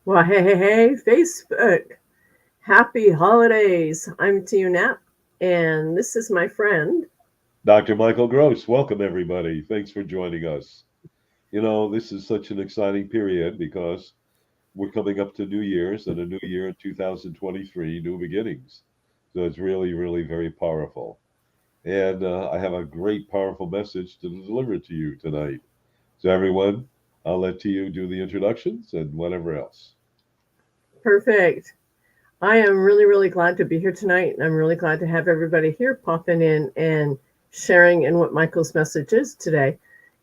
Well, hey, Facebook. Happy holidays. I'm Tia Knapp, and this is my friend. Dr. Michael Gross, welcome everybody. Thanks for joining us. This is such an exciting period because we're coming up to New Year's and a new year in 2023, new beginnings. So it's really, really very powerful. And I have a great, powerful message to deliver to you tonight. So, everyone, I'll let you do the introductions and whatever else. Perfect. I am really glad to be here tonight, and I'm really glad to have everybody here popping in and sharing in what Michael's message is today.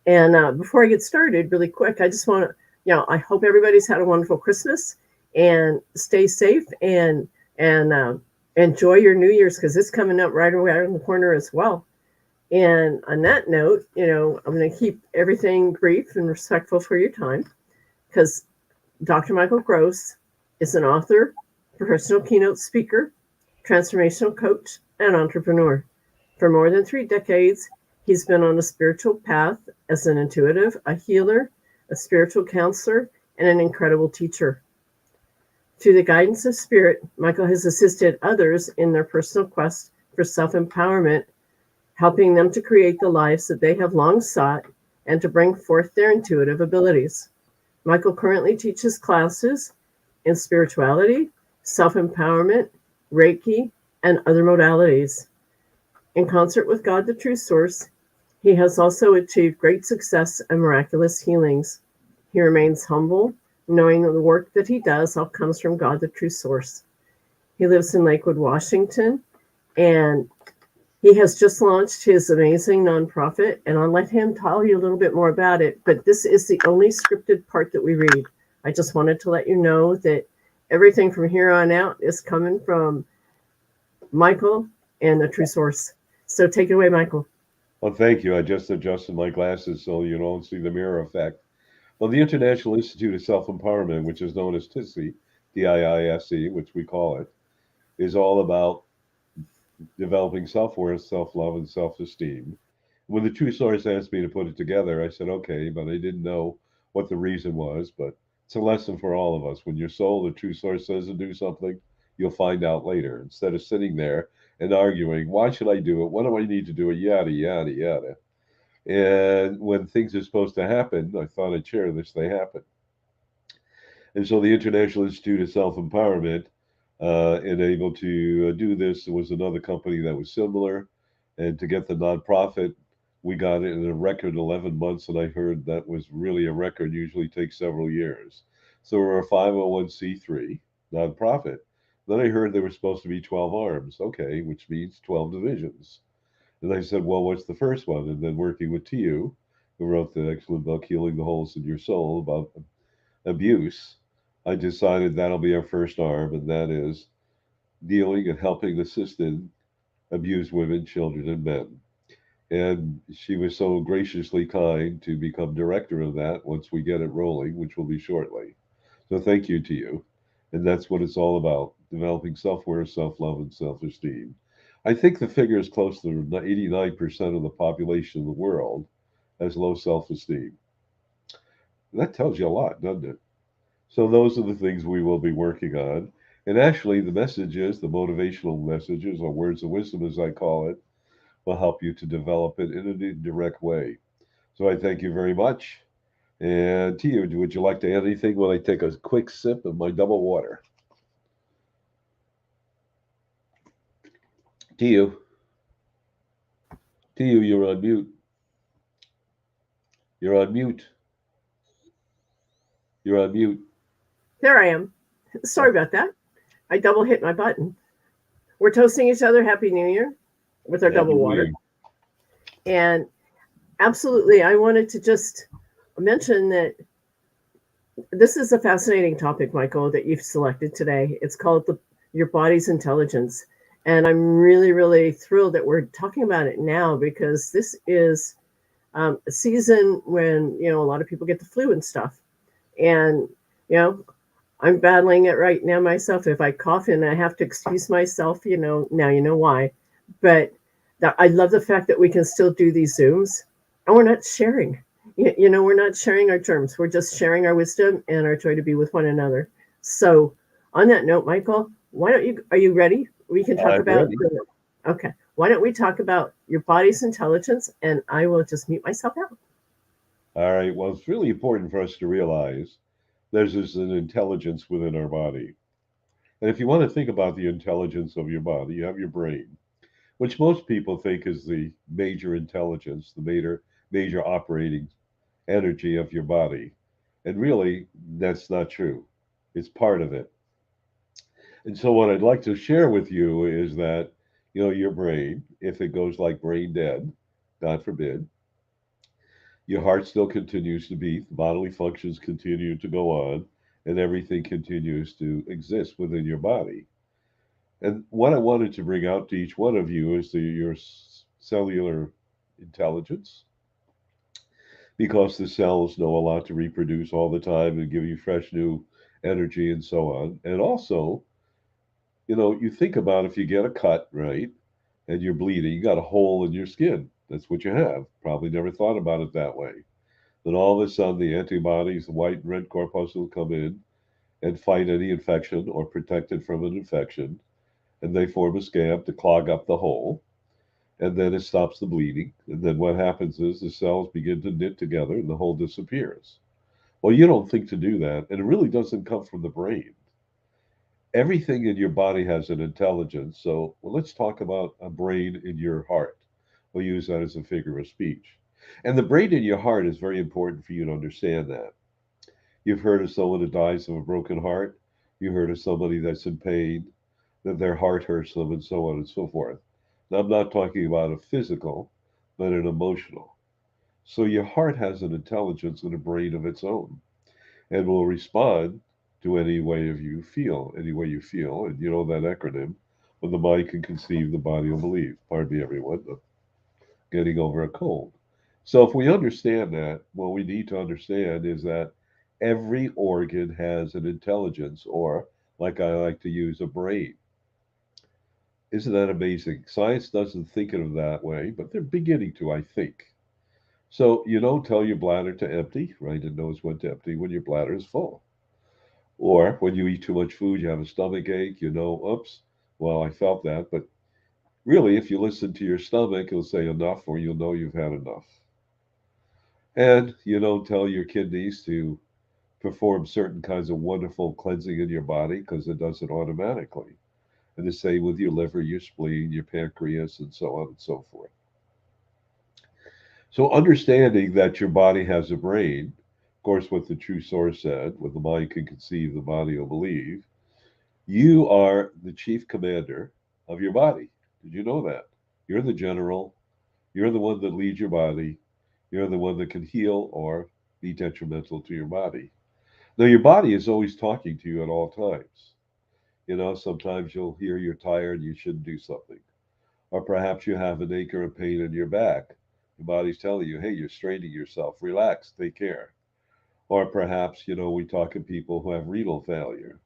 And before I get started, really quick, I just want to, I hope everybody's had a wonderful Christmas and stay safe and enjoy your New Year's because it's coming up right around the corner as well. And on that note, I'm going to keep everything brief and respectful for your time because Dr. Michael Gross is an author, professional keynote speaker, transformational coach, and entrepreneur. For more than 3 decades, he's been on a spiritual path as an intuitive, a healer, a spiritual counselor, and an incredible teacher. Through the guidance of spirit, Michael has assisted others in their personal quest for self empowerment, helping them to create the lives that they have long sought and to bring forth their intuitive abilities. Michael currently teaches classes in spirituality, self empowerment, Reiki, and other modalities. In concert with God, the true source, he has also achieved great success and miraculous healings. He remains humble, knowing that the work that he does all comes from God, the true source. He lives in Lakewood, Washington, and he has just launched his amazing nonprofit, and I'll let him tell you a little bit more about it. But this is the only scripted part that we read. I just wanted to let you know that everything from here on out is coming from Michael and the true source. So take it away, Michael. Well, thank you. I just adjusted my glasses so you don't see the mirror effect. Well, the International Institute of Self Empowerment, which is known as TISE, TIISE, which we call it, is all about developing self worth, self love, and self esteem. When the True Source asked me to put it together, I said, okay, but I didn't know what the reason was. But it's a lesson for all of us. When your soul, the True Source, says to do something, you'll find out later. Instead of sitting there and arguing, why should I do it? What do I need to do it? Yada, yada, yada. And when things are supposed to happen, I thought I'd share this, they happen. And so the International Institute of Self Empowerment, and able to do this, there was another company that was similar. And to get the nonprofit, we got it in a record 11 months. And I heard that was really a record, usually takes several years. So we're a 501c3 nonprofit. Then I heard there were supposed to be 12 arms. Okay, which means 12 divisions. And I said, well, what's the first one? And then working with TU, who wrote the excellent book, Healing the Holes in Your Soul, about abuse, I decided that'll be our first arm, and that is dealing and helping assisted abused women, children, and men. And she was so graciously kind to become director of that once we get it rolling, which will be shortly. So thank you to you. And that's what it's all about, developing self worth, self love, and self esteem. I think the figure is close to 89% of the population of the world has low self esteem. That tells you a lot, doesn't it? So those are the things we will be working on. And actually, the messages, the motivational messages, or words of wisdom, as I call it, will help you to develop it in a direct way. So I thank you very much. And to you, would you like to add anything when I take a quick sip of my double water? To you, you're on mute. You're on mute. You're on mute. There I am. Sorry about that. I double hit my button. We're toasting each other Happy New Year with our Happy double New water. Year. And absolutely, I wanted to just mention that this is a fascinating topic, Michael, that you've selected today. It's called Your Body's Intelligence. And I'm really thrilled that we're talking about it now because this is a season when, a lot of people get the flu and stuff. And, I'm battling it right now myself. If I cough and I have to excuse myself, now you know why. But I love the fact that we can still do these Zooms and we're not sharing. We're not sharing our terms. We're just sharing our wisdom and our joy to be with one another. So, on that note, Michael, why don't you, are you ready? We can talk I'm about, ready. okay, why don't we talk about your body's intelligence and I will just mute myself out. All right. Well, it's really important for us to realize there's an intelligence within our body. And if you want to think about the intelligence of your body, you have your brain, which most people think is the major intelligence, the major operating energy of your body. And really, that's not true. It's part of it. And so, what I'd like to share with you is that, your brain, if it goes like brain dead, God forbid, your heart still continues to beat, the bodily functions continue to go on, and everything continues to exist within your body. And what I wanted to bring out to each one of you is your cellular intelligence, because the cells know a lot to reproduce all the time and give you fresh new energy and so on. And also, you think about if you get a cut, right, and you're bleeding, you got a hole in your skin. That's what you have. Probably never thought about it that way. Then all of a sudden, the antibodies, the white and red corpuscles, come in and fight any infection or protect it from an infection. And they form a scab to clog up the hole. And then it stops the bleeding. And then what happens is the cells begin to knit together and the hole disappears. Well, you don't think to do that. And it really doesn't come from the brain. Everything in your body has an intelligence. So, well, let's talk about a brain in your heart. We'll use that as a figure of speech. And the brain in your heart is very important for you to understand that. You've heard of someone who dies of a broken heart. You heard of somebody that's in pain, that their heart hurts them, and so on and so forth. Now, I'm not talking about a physical, but an emotional. So your heart has an intelligence and a brain of its own, and will respond to any way you feel, and you know that acronym. When the mind can conceive, the body will believe. Pardon me, everyone. I'm getting over a cold. So if we understand that, what we need to understand is that every organ has an intelligence, or like I like to use, a brain. Isn't that amazing? Science doesn't think of it that way, but they're beginning to, I think. So you don't tell your bladder to empty, right? It knows when to empty when your bladder is full. Or when you eat too much food, you have a stomach ache, oops, well, I felt that. But really, if you listen to your stomach, it'll say enough, or you'll know you've had enough. And you don't tell your kidneys to perform certain kinds of wonderful cleansing in your body, because it does it automatically. And the same with your liver, your spleen, your pancreas, and so on and so forth. So, understanding that your body has a brain, of course, what the true source said, when the mind can conceive, the body will believe, you are the chief commander of your body. Did you know that? You're the general, you're the one that leads your body, you're the one that can heal or be detrimental to your body. Now, your body is always talking to you at all times. Sometimes you'll hear you're tired, you shouldn't do something. Or perhaps you have an ache or a pain in your back. Your body's telling you, hey, you're straining yourself, relax, take care. Or perhaps, we talk to people who have renal failure.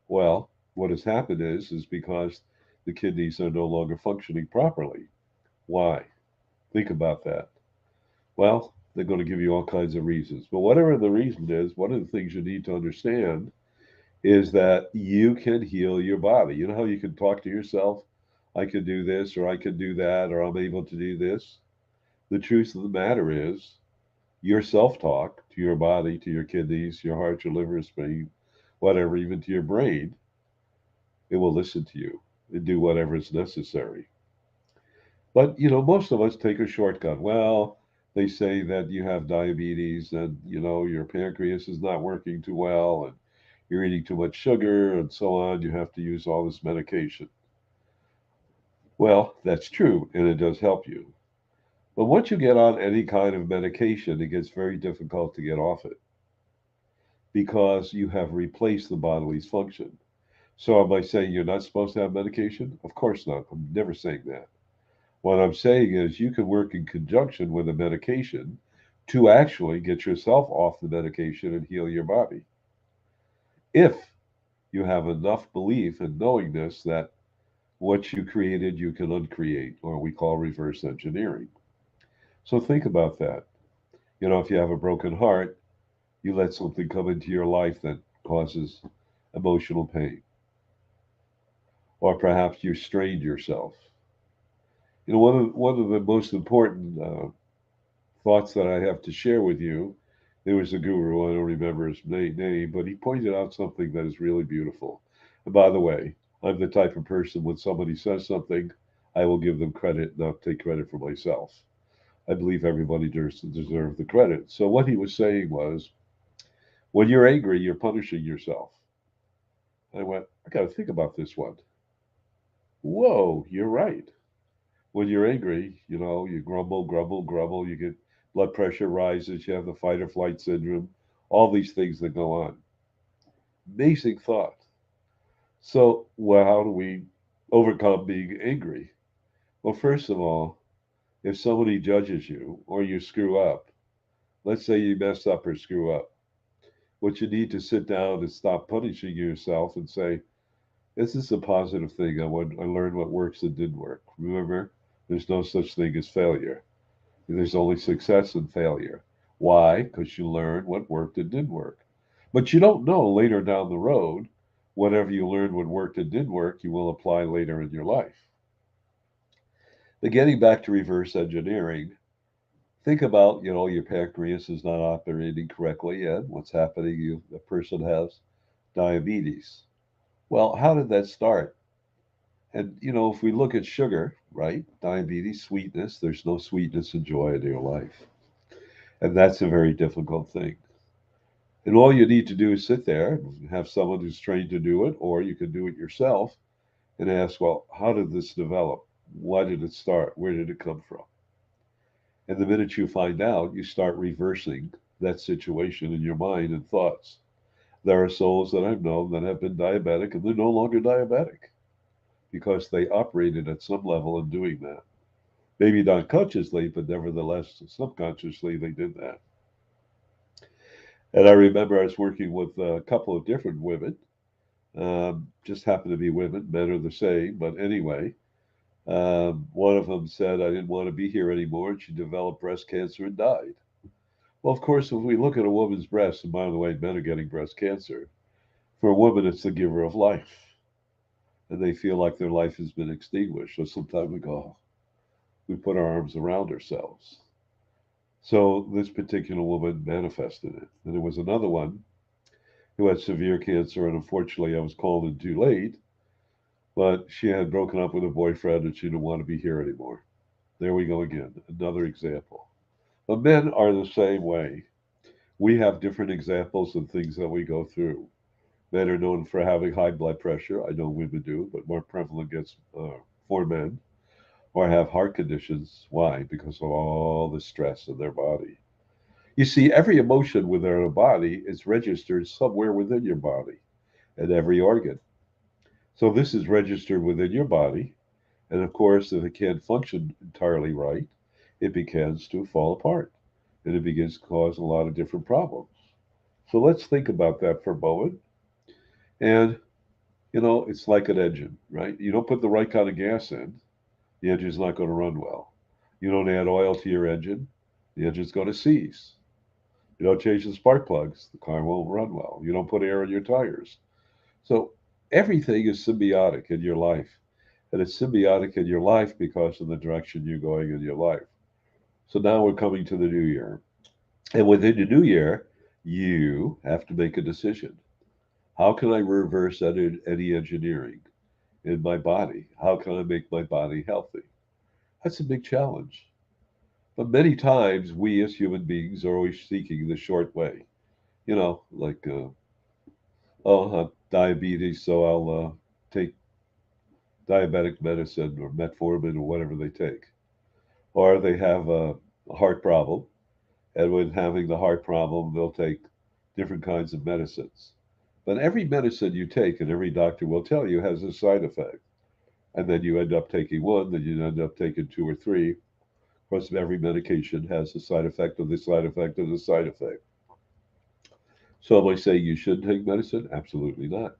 Well, what has happened is because the kidneys are no longer functioning properly. Why? Think about that. Well, they're going to give you all kinds of reasons. But whatever the reason is, one of the things you need to understand is that you can heal your body. You know how you can talk to yourself? I can do this, or I can do that, or I'm able to do this. The truth of the matter is, your self talk to your body, to your kidneys, your heart, your liver, spleen, whatever, even to your brain, it will listen to you and do whatever is necessary. But, most of us take a shortcut. Well, they say that you have diabetes and, your pancreas is not working too well and you're eating too much sugar and so on. You have to use all this medication. Well, that's true, and it does help you. But once you get on any kind of medication, it gets very difficult to get off it because you have replaced the body's function. So, am I saying you're not supposed to have medication? Of course not. I'm never saying that. What I'm saying is you can work in conjunction with a medication to actually get yourself off the medication and heal your body. If you have enough belief and knowingness that what you created, you can uncreate, or we call reverse engineering. So think about that. If you have a broken heart, you let something come into your life that causes emotional pain, or perhaps you strained yourself. You know, one of the most important thoughts that I have to share with you. There was a guru, I don't remember his name, but he pointed out something that is really beautiful. And by the way, I'm the type of person when somebody says something, I will give them credit, not take credit for myself. I believe everybody deserves the credit. So what he was saying was, when you're angry, you're punishing yourself. I went, I got to think about this one. Whoa, you're right. When you're angry, you know, you grumble, grumble, grumble, you get blood pressure rises, you have the fight or flight syndrome, all these things that go on. Amazing thought. So, well, how do we overcome being angry? Well, first of all, if somebody judges you or you screw up, let's say you mess up or screw up, what you need to sit down and stop punishing yourself and say, this is a positive thing. I learned what works and didn't work. Remember, there's no such thing as failure. There's only success and failure. Why? Because you learn what worked and didn't work. But you don't know later down the road, whatever you learned what worked and didn't work, you will apply later in your life. But getting back to reverse engineering, think about, you know, your pancreas is not operating correctly and what's happening, the person has diabetes. Well, how did that start? And, you know, if we look at sugar, right? Diabetes, sweetness, there's no sweetness and joy in your life. And that's a very difficult thing. And all you need to do is sit there and have someone who's trained to do it, or you can do it yourself and ask, well, how did this develop? Why did it start? Where did it come from? And the minute you find out, you start reversing that situation in your mind and thoughts. There are souls that I've known that have been diabetic and they're no longer diabetic because they operated at some level in doing that. Maybe not consciously, but nevertheless, subconsciously, they did that. And I remember I was working with a couple of different women, just happened to be women, men are the same. But anyway, one of them said, I didn't want to be here anymore. And she developed breast cancer and died. Well, of course, if we look at a woman's breast, and by the way, men are getting breast cancer, for a woman, it's the giver of life. And they feel like their life has been extinguished. So sometimes we go, oh, we put our arms around ourselves. So this particular woman manifested it. And there was another one who had severe cancer, and unfortunately, I was called in too late. But she had broken up with her boyfriend and she didn't want to be here anymore. There we go again, another example. But men are the same way. We have different examples of things that we go through. Men are known for having high blood pressure. I know women do, but more prevalent against for men. Or have heart conditions. Why? Because of all the stress in their body. You see, every emotion within our body is registered somewhere within your body and every organ. So this is registered within your body. And of course, if it can't function entirely right, it begins to fall apart and it begins to cause a lot of different problems. So let's think about that for a moment. And, you know, it's like an engine, right? You don't put the right kind of gas in, the engine's not going to run well. You don't add oil to your engine, the engine's going to seize. You don't change the spark plugs, the car won't run well. You don't put air in your tires. So everything is symbiotic in your life. And it's symbiotic in your life because of the direction you're going in your life. So now we're coming to the new year. And within the new year, you have to make a decision. How can I reverse any engineering in my body? How can I make my body healthy? That's a big challenge. But many times, we as human beings are always seeking the short way. You know, like, oh, I have diabetes, so I'll take diabetic medicine or metformin or whatever they take. Or they have a heart problem, and when having the heart problem, they'll take different kinds of medicines. But every medicine you take, and every doctor will tell you, has a side effect. And then you end up taking one, then you end up taking two or three. Of course, every medication has a side effect of the side effect of the side effect. So am I saying you shouldn't take medicine? Absolutely not.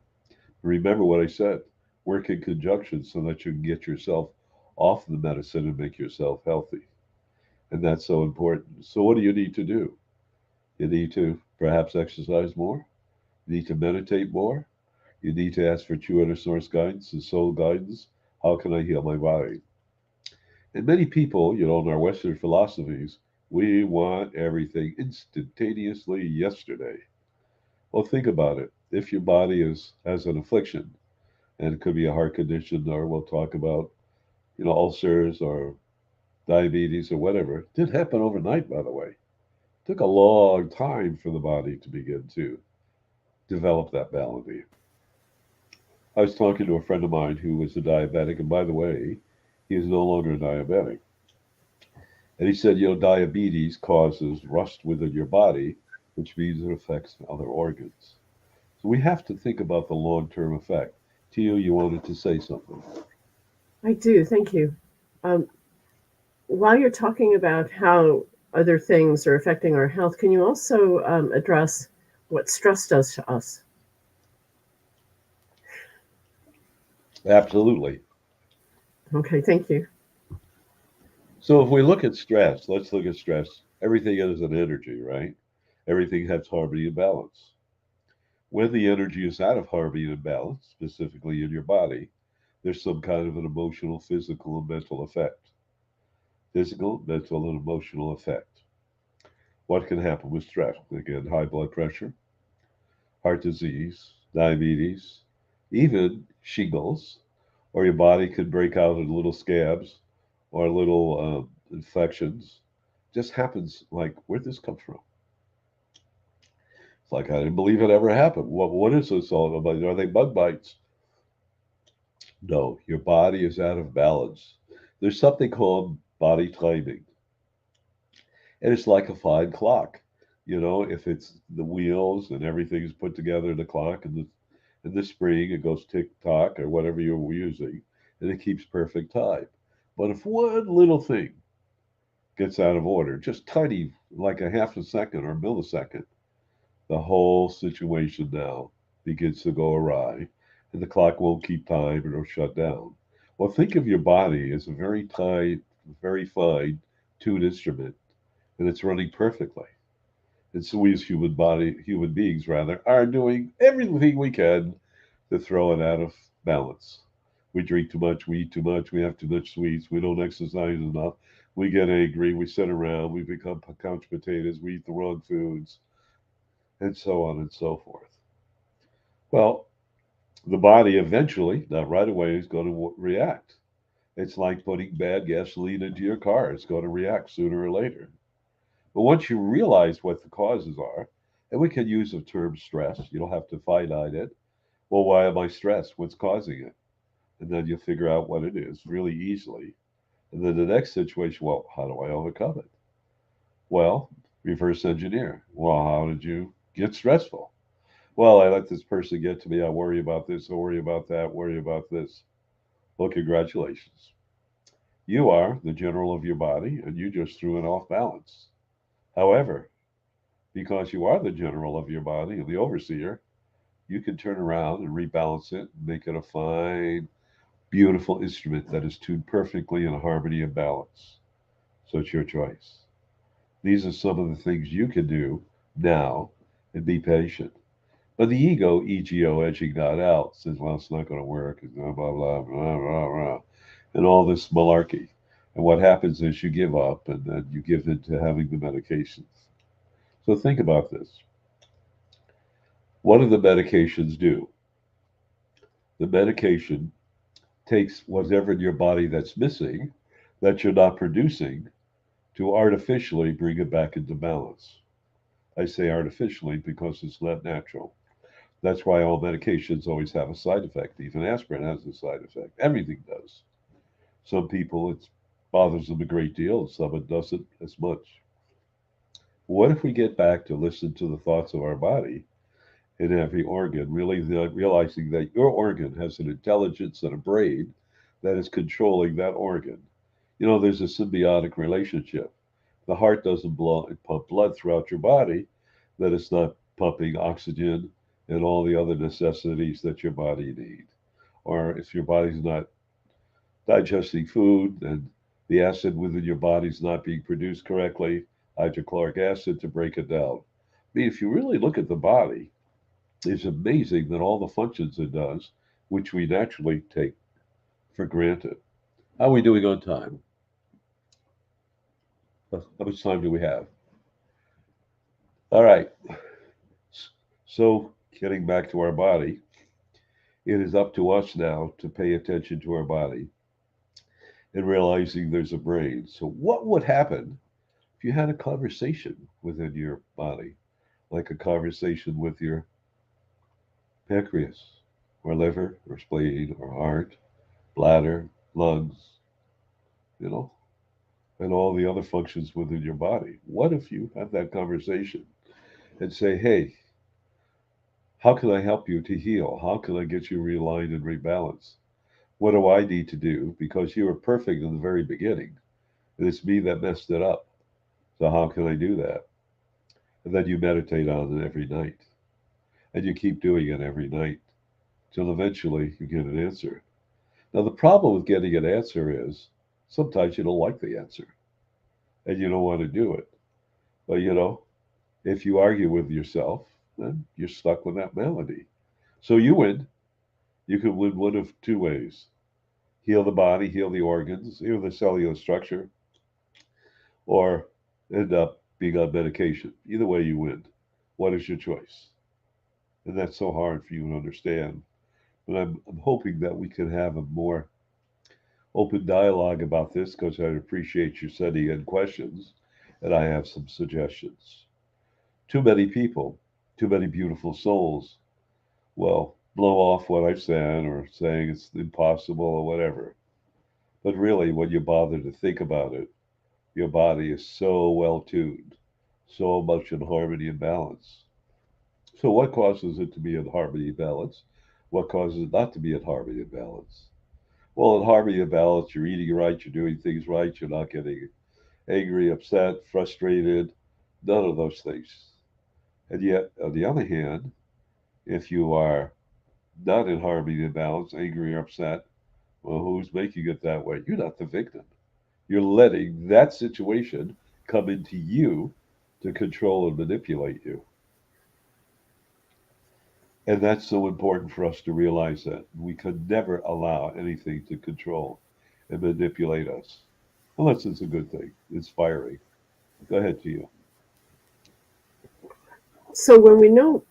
Remember what I said. Work in conjunction so that you can get yourself off the medicine and make yourself healthy. And that's so important. So what do you need to do? You need to perhaps exercise more. You need to meditate more. You need to ask for true inner source guidance and soul guidance. How can I heal my body? And many people, in our Western philosophies, we want everything instantaneously yesterday. Well, think about it. If your body has an affliction, and it could be a heart condition, or we'll talk about, ulcers or diabetes or whatever. It didn't happen overnight, by the way. It took a long time for the body to begin to develop that malady. I was talking to a friend of mine who was a diabetic, and by the way, he is no longer a diabetic. And he said, diabetes causes rust within your body, which means it affects other organs. So we have to think about the long term effect. Tio, you wanted to say something. I do. Thank you. Um, while you're talking about how other things are affecting our health, can you also address what stress does to us? Absolutely. Okay, thank you. So if we look at stress, let's look at stress. Everything is an energy, right? Everything has harmony and balance. When the energy is out of harmony and balance, specifically in your body, there's some kind of an emotional, physical, and mental effect. Physical, mental, and emotional effect. What can happen with stress? Again, high blood pressure, heart disease, diabetes, even shingles, or your body could break out in little scabs or little infections. Just happens like, where'd this come from? It's like, I didn't believe it ever happened. What is this all about? Are they bug bites? No, your body is out of balance. There's something called body timing, and it's like a fine clock. If it's the wheels and everything is put together in the clock and the spring, it goes tick tock or whatever you're using, and it keeps perfect time. But if one little thing gets out of order, just tiny, like a half a second or a millisecond, the whole situation now begins to go awry, and the clock won't keep time and it'll shut down. Well, think of your body as a very tight, very fine tuned instrument, and it's running perfectly. And so we as human beings rather, are doing everything we can to throw it out of balance. We drink too much, we eat too much, we have too much sweets, we don't exercise enough, we get angry, we sit around, we become couch potatoes, we eat the wrong foods, and so on and so forth. Well, the body eventually, not right away, is going to react. It's like putting bad gasoline into your car. It's going to react sooner or later. But once you realize what the causes are, and we can use the term stress, you don't have to finite it. Well, why am I stressed? What's causing it? And then you figure out what it is really easily. And then the next situation, well, how do I overcome it? Well, reverse engineer. Well, how did you get stressful? Well, I let this person get to me. I worry about this, I worry about that, worry about this. Well, congratulations. You are the general of your body, and you just threw it off balance. However, because you are the general of your body and the overseer, you can turn around and rebalance it and make it a fine, beautiful instrument that is tuned perfectly in harmony and balance. So it's your choice. These are some of the things you can do now and be patient. But the ego, edging that out, says, well, it's not going to work, and blah, blah, blah, blah, blah, blah, and all this malarkey. And what happens is you give up and then you give in to having the medications. So think about this. What do the medications do? The medication takes whatever in your body that's missing, that you're not producing, to artificially bring it back into balance. I say artificially because it's not natural. That's why all medications always have a side effect. Even aspirin has a side effect. Everything does. Some people it bothers them a great deal, and some it doesn't as much. What if we get back to listen to the thoughts of our body in every organ, really realizing that your organ has an intelligence and a brain that is controlling that organ? There's a symbiotic relationship. The heart doesn't pump blood throughout your body, that it's not pumping oxygen and all the other necessities that your body needs. Or if your body's not digesting food and the acid within your body's not being produced correctly, hydrochloric acid to break it down. I mean, if you really look at the body, It's amazing that all the functions it does, which we naturally take for granted. How are we doing on time? How much time do we have? All right. So, getting back to our body, it is up to us now to pay attention to our body and realizing there's a brain. So, what would happen if you had a conversation within your body, like a conversation with your pancreas, or liver, or spleen, or heart, bladder, lungs, you know, and all the other functions within your body? What if you had that conversation and say, hey, how can I help you to heal? How can I get you realigned and rebalanced? What do I need to do? Because you were perfect in the very beginning. And it's me that messed it up. So how can I do that? And then you meditate on it every night. And you keep doing it every night till eventually you get an answer. Now, the problem with getting an answer is sometimes you don't like the answer and you don't want to do it. But, if you argue with yourself, then you're stuck with that melody. So you win. You can win one of two ways: heal the body, heal the organs, heal the cellular structure, or end up being on medication. Either way, you win. What is your choice? And that's so hard for you to understand. But I'm hoping that we can have a more open dialogue about this because I'd appreciate you sending in questions and I have some suggestions. Too many people, too many beautiful souls will blow off what I've said or saying it's impossible or whatever. But really, when you bother to think about it, your body is so well tuned, so much in harmony and balance. So, what causes it to be in harmony and balance? What causes it not to be in harmony and balance? Well, in harmony and balance, you're eating right, you're doing things right, you're not getting angry, upset, frustrated, none of those things. And yet, on the other hand, if you are not in harmony and balance, angry or upset, well, who's making it that way? You're not the victim. You're letting that situation come into you to control and manipulate you. And that's so important for us to realize that we could never allow anything to control and manipulate us, unless it's a good thing, inspiring. Go ahead to you. So when we know,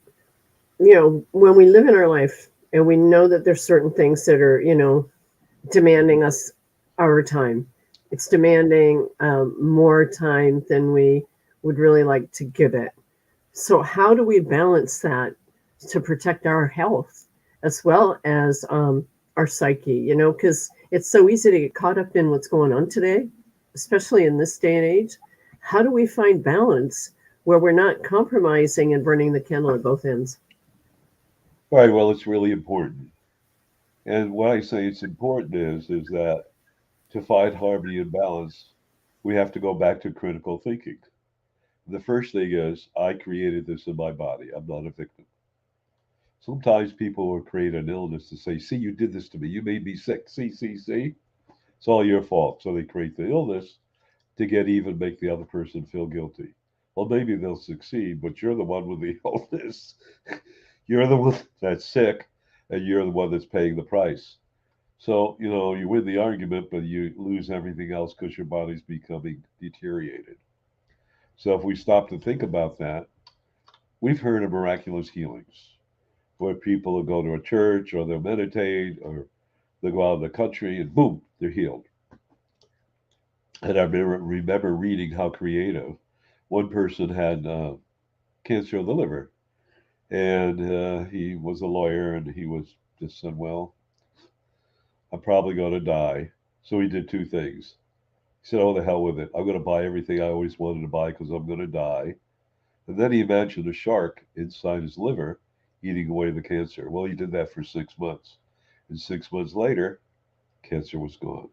when we live in our life and we know that there's certain things that are, demanding us our time, it's demanding more time than we would really like to give it. So how do we balance that to protect our health as well as our psyche? Because it's so easy to get caught up in what's going on today, especially in this day and age. How do we find balance where we're not compromising and burning the candle at both ends? All right, well, it's really important. And what I say it's important is that to find harmony and balance, we have to go back to critical thinking. The first thing is, I created this in my body. I'm not a victim. Sometimes people will create an illness to say, see, you did this to me. You made me sick. See. It's all your fault. So they create the illness to get even, make the other person feel guilty. Well, maybe they'll succeed, but you're the one with the illness. You're the one that's sick, and you're the one that's paying the price. So, you win the argument, but you lose everything else because your body's becoming deteriorated. So, if we stop to think about that, we've heard of miraculous healings where people will go to a church or they'll meditate or they'll go out in the country and boom, they're healed. And I remember reading how creative one person had cancer of the liver, and he was a lawyer, and he was just said, "Well, I'm probably going to die." So he did two things. He said, "Oh, the hell with it! I'm going to buy everything I always wanted to buy because I'm going to die." And then he imagined a shark inside his liver eating away the cancer. Well, he did that for 6 months, and 6 months later, cancer was gone.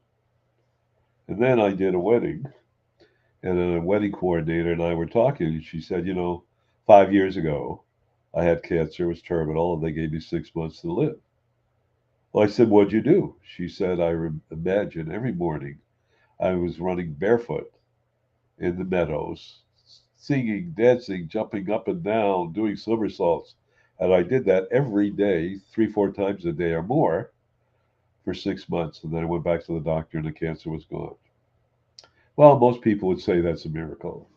And then I did a wedding, and then a wedding coordinator and I were talking, and she said, 5 years ago, I had cancer, it was terminal, and they gave me 6 months to live. Well, I said, what'd you do? She said, imagine every morning I was running barefoot in the meadows, singing, dancing, jumping up and down, doing somersaults. And I did that every day, 3, 4 times a day or more for 6 months. And then I went back to the doctor and the cancer was gone. Well, most people would say that's a miracle.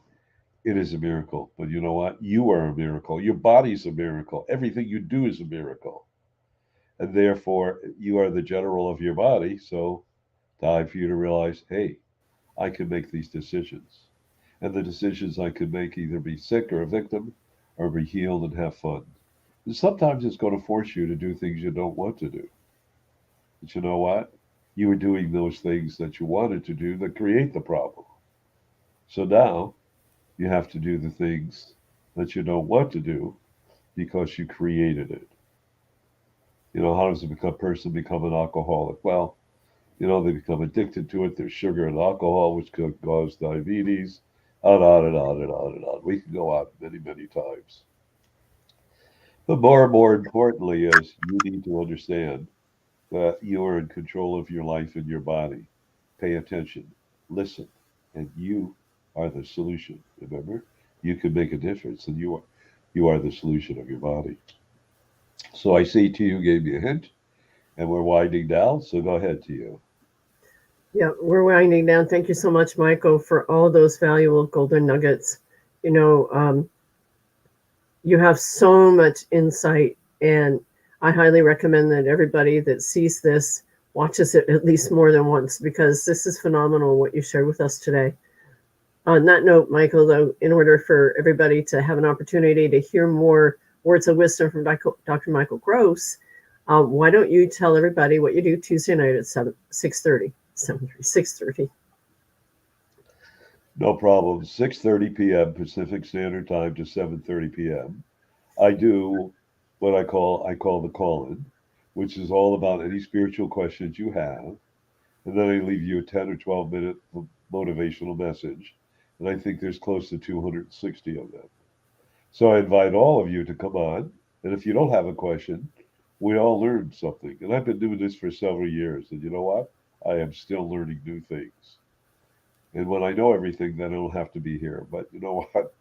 It is a miracle. But you know what? You are a miracle. Your body's a miracle. Everything you do is a miracle. And therefore, you are the general of your body. So, time for you to realize, hey, I can make these decisions. And the decisions I could make either be sick or a victim or be healed and have fun. And sometimes it's going to force you to do things you don't want to do. But you know what? You were doing those things that you wanted to do that create the problem. So now you have to do the things that you don't want to do because you created it. How does a person become an alcoholic? Well, they become addicted to it. There's sugar and alcohol, which could cause diabetes, on and on and on and on and on. We can go on many, many times. But more and more importantly is you need to understand that you are in control of your life and your body. Pay attention, listen, and you are the solution. Remember, you can make a difference, and you are the solution of your body. So I see to you gave me a hint, and we're winding down. So go ahead to you. Yeah, we're winding down. Thank you so much, Michael, for all those valuable golden nuggets. You know, you have so much insight, and I highly recommend that everybody that sees this watches it at least more than once because this is phenomenal what you shared with us today. On that note, Michael, though, in order for everybody to have an opportunity to hear more words of wisdom from Dr. Michael Gross, why don't you tell everybody what you do Tuesday night at 6:30? No problem. 6:30 p.m. Pacific Standard Time to 7:30 p.m. I do what I call the call-in, which is all about any spiritual questions you have, and then I leave you a 10 or 12-minute motivational message, and I think there's close to 260 of them. So I invite all of you to come on, and if you don't have a question, we all learn something. And I've been doing this for several years, and you know what? I am still learning new things. And when I know everything, then I don't have to be here. But you know what?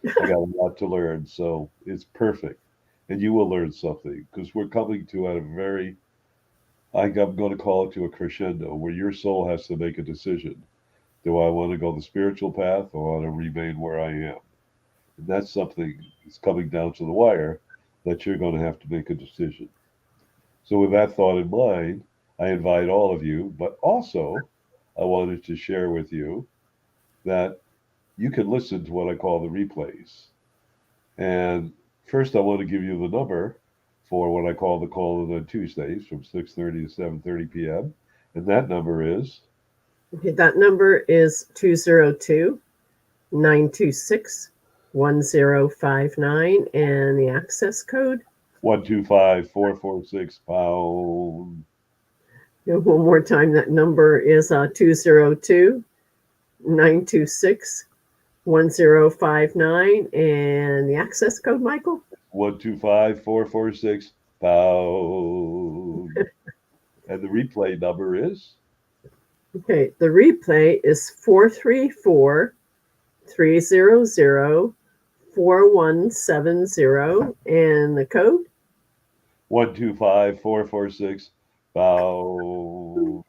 I got a lot to learn, so it's perfect. And you will learn something because we're coming to at a very, I'm going to call it to a crescendo where your soul has to make a decision. Do I want to go the spiritual path or want to remain where I am? And that's something that's coming down to the wire that you're going to have to make a decision. So with that thought in mind, I invite all of you, but also I wanted to share with you that you can listen to what I call the replays. And first, I want to give you the number for what I call the call on Tuesdays from 6:30 to 7:30 p.m. And that number is Okay, that number is 202-926-1059, and the access code. 125446 One more time, that number is 202-926-1059, and the access code, Michael? 125446 And the replay number is? Okay, the replay is 434-300-4170, and the code? 125446 I'll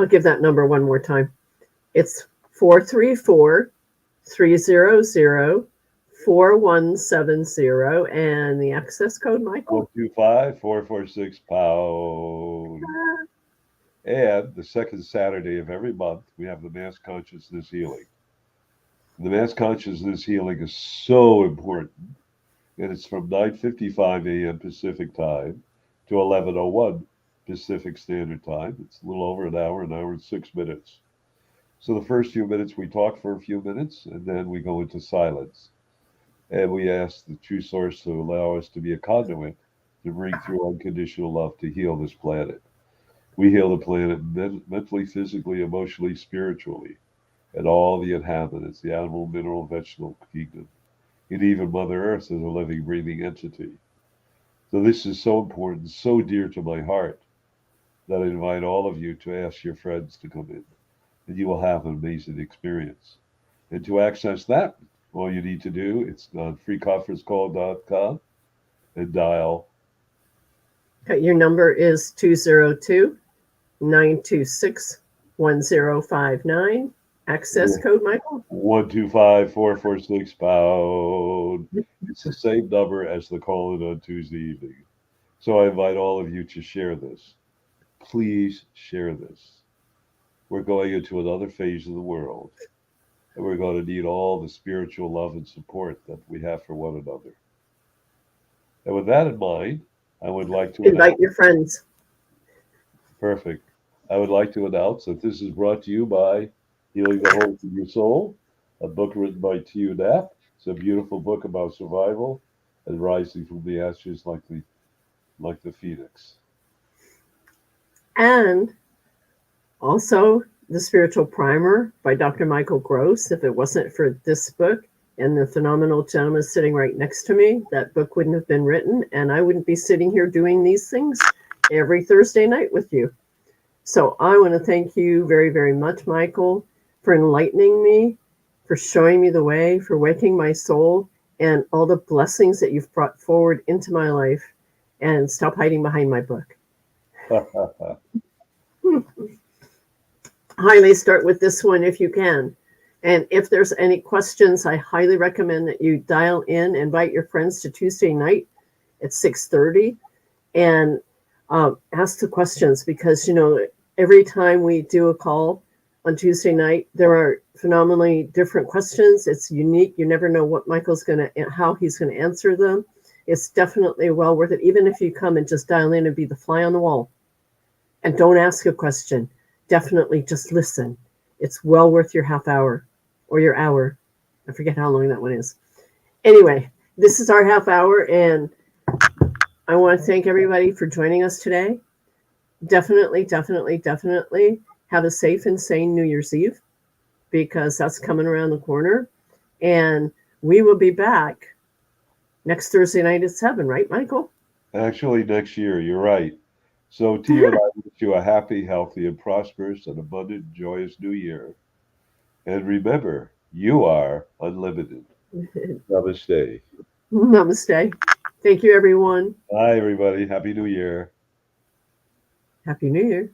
give that number one more time. It's 434-300-4170, and the access code, Michael? 125446 And the second Saturday of every month, we have the Mass Consciousness Healing. The Mass Consciousness Healing is so important, and it's from 9:55 a.m. Pacific Time to 11:01 Pacific Standard Time. It's a little over an hour and 6 minutes. So the first few minutes, we talk for a few minutes, and then we go into silence. And we ask the true source to allow us to be a conduit to bring through unconditional love to heal this planet. We heal the planet mentally, physically, emotionally, spiritually, and all the inhabitants, the animal, mineral, vegetable kingdom, and even Mother Earth is a living, breathing entity. So this is so important, so dear to my heart, that I invite all of you to ask your friends to come in, and you will have an amazing experience. And to access that all you need to do, it's on freeconferencecall.com and dial. Okay, your number is 202-926-1059. Access code, Michael? 125446 pound. It's the same number as the call-in on Tuesday evening. So I invite all of you to share this. Please share this. We're going into another phase of the world, and we're going to need all the spiritual love and support that we have for one another. And with that in mind, I would like to Invite your friends. Perfect. I would like to announce that this is brought to you by Healing the Holes in Your Soul, a book written by T.U. Knapp. It's a beautiful book about survival and rising from the ashes like the phoenix. And also the Spiritual Primer by Dr. Michael Gross. If it wasn't for this book and the phenomenal gentleman sitting right next to me, that book wouldn't have been written, and I wouldn't be sitting here doing these things every Thursday night with you. So I want to thank you very, very much, Michael, for enlightening me, for showing me the way, for waking my soul, and all the blessings that you've brought forward into my life. And stop hiding behind my book. Highly start with this one if you can. And if there's any questions, I highly recommend that you dial in, invite your friends to Tuesday night at 6:30 and ask the questions, because, every time we do a call on Tuesday night, there are phenomenally different questions. It's unique. You never know what Michael's how he's going to answer them. It's definitely well worth it, even if you come and just dial in and be the fly on the wall and don't ask a question. Definitely just listen. It's well worth your half hour or your hour. I forget how long that one is. Anyway, this is our half hour, and I want to thank everybody for joining us today. Definitely, definitely, definitely have a safe and sane New Year's Eve, because that's coming around the corner. And we will be back next Thursday night at 7, right, Michael? Actually, next year, you're right. So Tia and I wish you a happy, healthy, and prosperous and abundant, joyous new year. And remember, you are unlimited. Namaste. Namaste. Thank you, everyone. Bye, everybody. Happy New Year. Happy New Year.